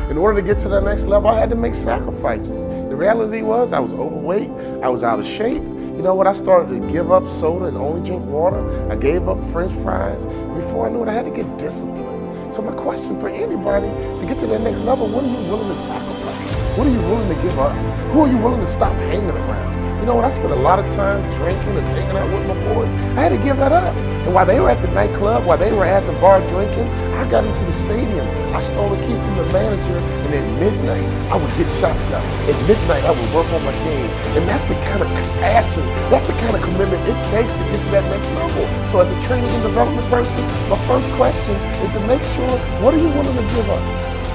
In order to get to the next level, I had to make sacrifices. The reality was I was overweight, I was out of shape. You know what, I started to give up soda and only drink water. I gave up French fries. Before I knew it, I had to get disciplined. So my question for anybody, to get to that next level, what are you willing to sacrifice? What are you willing to give up? Who are you willing to stop hanging around? You know what, I spent a lot of time drinking and hanging out with my boys. I had to give that up. And while they were at the nightclub, while they were at the bar drinking, I got into the stadium. I stole a key from the manager, and at midnight, I would get shots up. At midnight, I would work on my game. And that's the kind of passion, that's the kind of commitment it takes to get to that next level. So as a training and development person, my first question is to make sure, what are you willing to give up?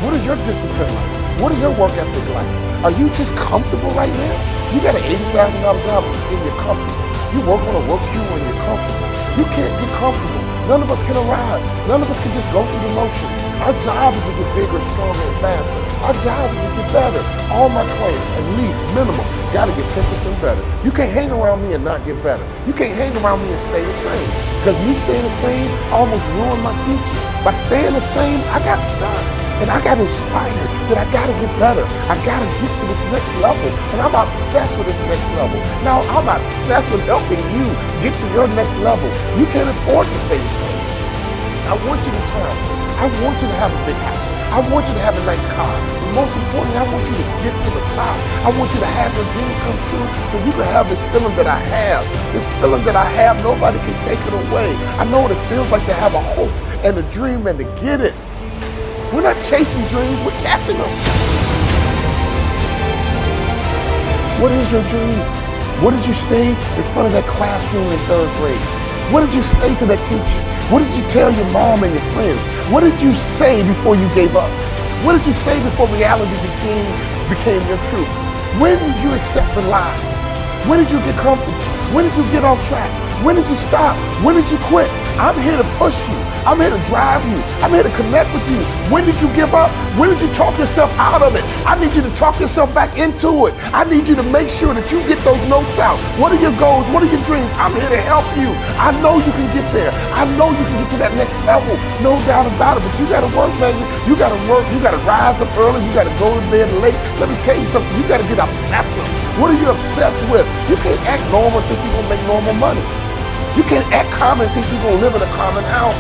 What is your discipline like? What is your work ethic like? Are you just comfortable right now? You got an $80,000 job and you're comfortable. You work on a work queue and you're comfortable. You can't get comfortable. None of us can arrive. None of us can just go through the motions. Our job is to get bigger, stronger, and faster. Our job is to get better. All my clients, at least, minimum, got to get 10% better. You can't hang around me and not get better. You can't hang around me and stay the same. Because me staying the same almost ruined my future. By staying the same, I got stuck. And I got inspired that I gotta get better. I gotta get to this next level. And I'm obsessed with this next level. Now, I'm obsessed with helping you get to your next level. You can't afford to stay the same. I want you to travel. I want you to have a big house. I want you to have a nice car. But most importantly, I want you to get to the top. I want you to have your dreams come true so you can have this feeling that I have. This feeling that I have, nobody can take it away. I know what it feels like to have a hope and a dream and to get it. We're not chasing dreams, we're catching them. What is your dream? What did you stay in front of that classroom in 3rd grade? What did you say to that teacher? What did you tell your mom and your friends? What did you say before you gave up? What did you say before reality became your truth? When did you accept the lie? When did you get comfortable? When did you get off track? When did you stop? When did you quit? I'm here to push you. I'm here to drive you. I'm here to connect with you. When did you give up? When did you talk yourself out of it? I need you to talk yourself back into it. I need you to make sure that you get those notes out. What are your goals? What are your dreams? I'm here to help you. I know you can get there. I know you can get to that next level. No doubt about it. But you got to work, baby. You got to work. You got to rise up early. You got to go to bed late. Let me tell you something. You got to get obsessive. What are you obsessed with? You can't act normal and think you're going to make normal money. You can't act common and think you're going to live in a common house.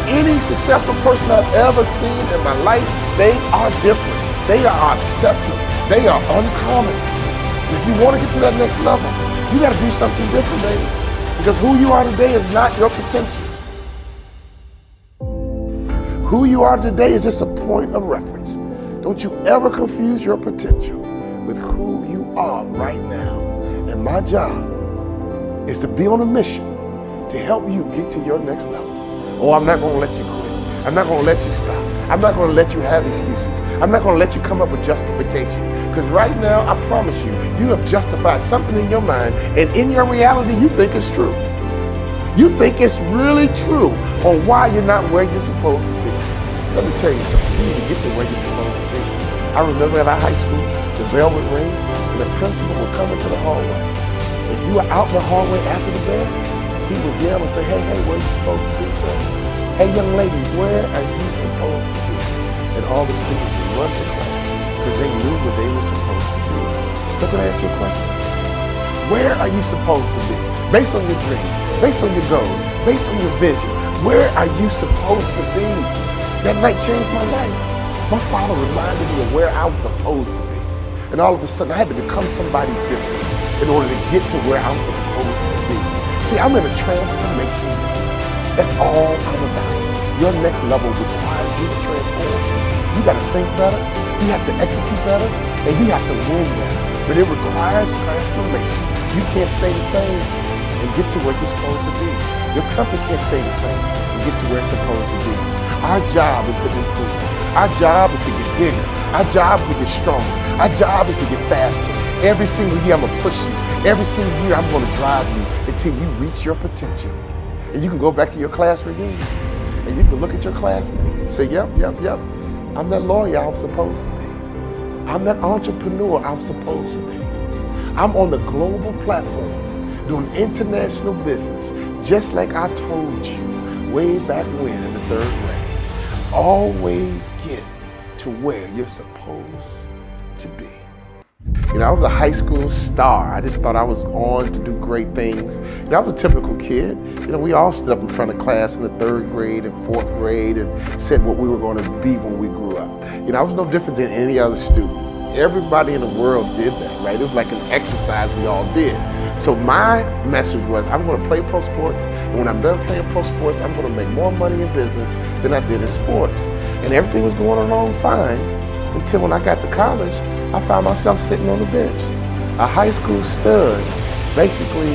Any successful person I've ever seen in my life, they are different. They are obsessive. They are uncommon. If you want to get to that next level, you got to do something different, baby. Because who you are today is not your potential. Who you are today is just a point of reference. Don't you ever confuse your potential with who you are right now. And my job is to be on a mission to help you get to your next level. Oh, I'm not going to let you quit. I'm not going to let you stop. I'm not going to let you have excuses. I'm not going to let you come up with justifications. Because right now, I promise you, you have justified something in your mind, and in your reality, you think it's true. You think it's really true on why you're not where you're supposed to be. Let me tell you something. You need to get to where you're supposed to be. I remember at our high school, the bell would ring, and the principal would come into the hallway. If you were out in the hallway after the bell, he would yell and say, hey, where are you supposed to be, son? Hey, young lady, where are you supposed to be? And all the students would run to class because they knew where they were supposed to be. So can I ask you a question? Where are you supposed to be? Based on your dream, based on your goals, based on your vision, where are you supposed to be? That night changed my life. My father reminded me of where I was supposed to be. And all of a sudden, I had to become somebody different in order to get to where I'm supposed to be. See, I'm in a transformation business. That's all I'm about. Your next level requires you to transform. You got to think better, you have to execute better, and you have to win better. But it requires transformation. You can't stay the same and get to where you're supposed to be. Your company can't stay the same and get to where it's supposed to be. Our job is to improve. Our job is to get bigger. Our job is to get stronger. Our job is to get faster. Every single year I'm gonna push you. Every single year I'm gonna drive you until you reach your potential. And you can go back to your class reunion and you can look at your classmates and say, yep, I'm that lawyer I'm supposed to be. I'm that entrepreneur I'm supposed to be. I'm on the global platform doing international business, just like I told you way back when in the 3rd grade. Always get to where you're supposed to be. You know, I was a high school star. I just thought I was on to do great things. You know, I was a typical kid. You know, we all stood up in front of class in the 3rd grade and 4th grade and said what we were going to be when we grew up. You know, I was no different than any other student. Everybody in the world did that, right? It was like an exercise we all did. So my message was, I'm going to play pro sports, and when I'm done playing pro sports, I'm going to make more money in business than I did in sports. And everything was going along fine until when I got to college, I found myself sitting on the bench. A high school stud basically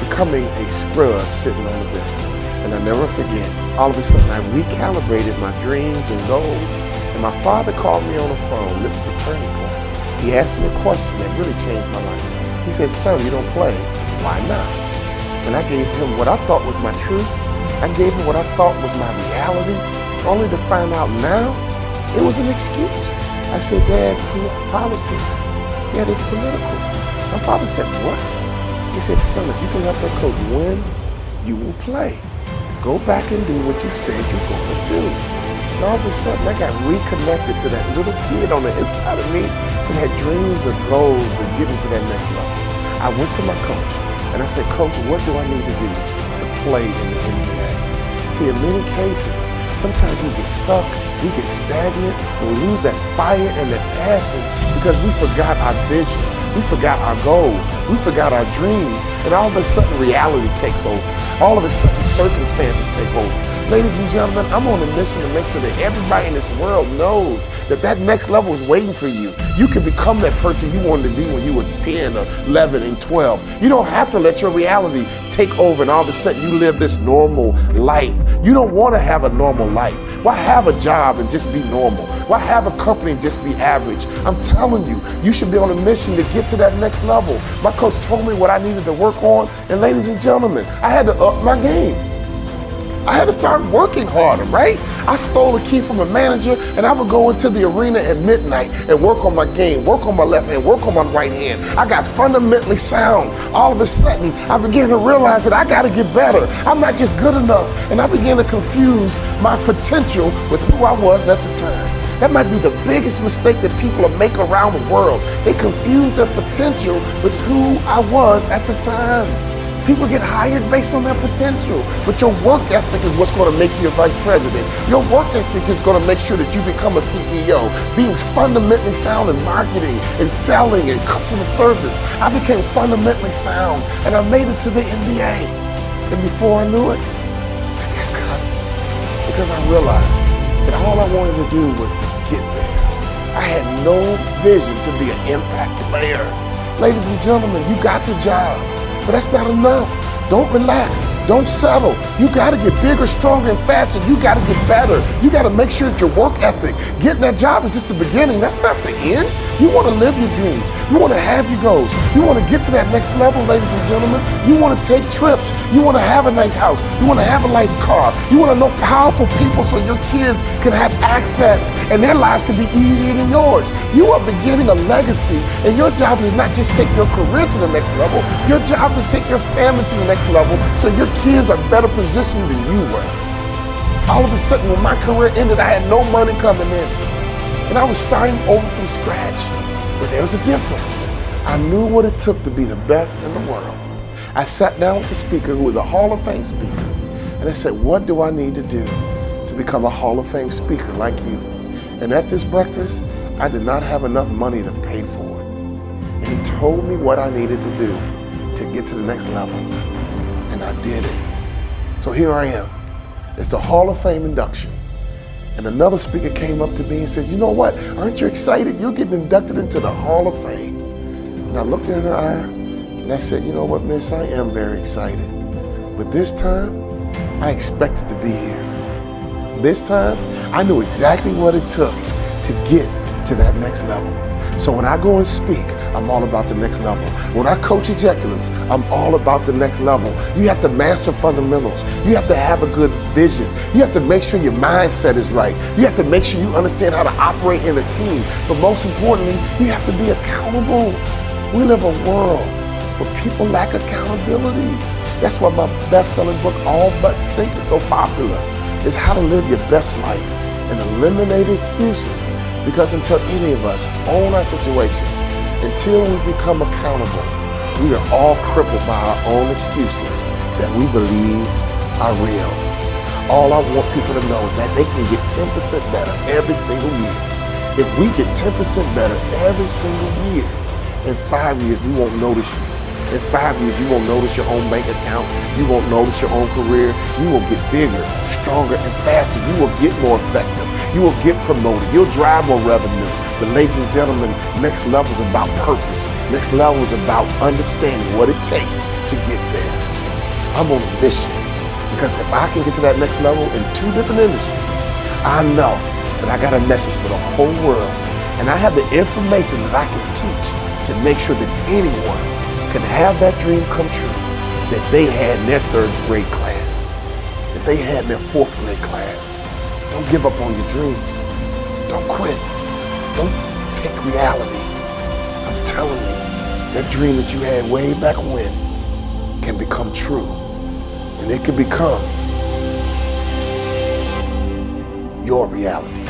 becoming a scrub sitting on the bench. And I'll never forget, all of a sudden I recalibrated my dreams and goals. And my father called me on the phone. This was a turning point. He asked me a question that really changed my life. He said, son, you don't play. Why not? And I gave him what I thought was my truth. I gave him what I thought was my reality, only to find out now it was an excuse. I said, Dad, politics. Dad, it's political. My father said, what? He said, son, if you can help that coach win, you will play. Go back and do what you said you're going to do. And all of a sudden, I got reconnected to that little kid on the inside of me that had dreams of goals and getting to that next level. I went to my coach and I said, Coach, what do I need to do to play in the NBA? See, in many cases, sometimes we get stuck, we get stagnant, and we lose that fire and that passion because we forgot our vision, we forgot our goals, we forgot our dreams, and all of a sudden reality takes over. All of a sudden circumstances take over. Ladies and gentlemen, I'm on a mission to make sure that everybody in this world knows that that next level is waiting for you. You can become that person you wanted to be when you were 10 or 11 and 12. You don't have to let your reality take over and all of a sudden you live this normal life. You don't want to have a normal life. Why have a job and just be normal? Why have a company and just be average? I'm telling you, you should be on a mission to get to that next level. My coach told me what I needed to work on, and ladies and gentlemen, I had to up my game. I had to start working harder, right? I stole a key from a manager and I would go into the arena at midnight and work on my game, work on my left hand, work on my right hand. I got fundamentally sound. All of a sudden, I began to realize that I got to get better. I'm not just good enough. And I began to confuse my potential with who I was at the time. That might be the biggest mistake that people make around the world. They confuse their potential with who I was at the time. People get hired based on their potential, but your work ethic is what's going to make you a vice president. Your work ethic is going to make sure that you become a CEO. Being fundamentally sound in marketing and selling and customer service, I became fundamentally sound and I made it to the NBA. And before I knew it, I got cut because I realized that all I wanted to do was to get there. I had no vision to be an impact player. Ladies and gentlemen, you got the job. But that's not enough. Don't relax. Don't settle. You got to get bigger, stronger, and faster. You got to get better. You got to make sure that your work ethic, getting that job is just the beginning. That's not the end. You want to live your dreams. You want to have your goals. You want to get to that next level, ladies and gentlemen. You want to take trips. You want to have a nice house. You want to have a nice car. You want to know powerful people so your kids can have access and their lives can be easier than yours. You are beginning a legacy, and your job is not just take your career to the next level. Your job is to take your family to the next level so your kids are better positioned than you were. All of a sudden, when my career ended, I had no money coming in. And I was starting over from scratch. But there was a difference. I knew what it took to be the best in the world. I sat down with the speaker, who was a Hall of Fame speaker, and I said, what do I need to do to become a Hall of Fame speaker like you? And at this breakfast, I did not have enough money to pay for it. And he told me what I needed to do to get to the next level. And I did it. So here I am. It's the Hall of Fame induction. And another speaker came up to me and said, you know what? Aren't you excited? You're getting inducted into the Hall of Fame. And I looked in her eye and I said, you know what, miss, I am very excited. But this time, I expected to be here. This time, I knew exactly what it took to get to that next level. So when I go and speak, I'm all about the next level. When I coach executives, I'm all about the next level. You have to master fundamentals. You have to have a good vision. You have to make sure your mindset is right. You have to make sure you understand how to operate in a team. But most importantly, you have to be accountable. We live a world where people lack accountability. That's why my best-selling book, All But Stink, is so popular. It's how to live your best life and eliminate excuses Because until any of us own our situation, until we become accountable, we are all crippled by our own excuses that we believe are real. All I want people to know is that they can get 10% better every single year. If we get 10% better every single year, in 5 years we won't notice you. In 5 years you won't notice your own bank account. You won't notice your own career. You will get bigger, stronger, and faster. You will get more effective. You will get promoted. You'll drive more revenue. But ladies and gentlemen, next level is about purpose. Next level is about understanding what it takes to get there. I'm on a mission. Because if I can get to that next level in 2 different industries, I know that I got a message for the whole world. And I have the information that I can teach to make sure that anyone can have that dream come true that they had in their 3rd grade class, that they had in their 4th grade class. Don't give up on your dreams. Don't quit. Don't pick reality. I'm telling you, that dream that you had way back when can become true. And it can become your reality.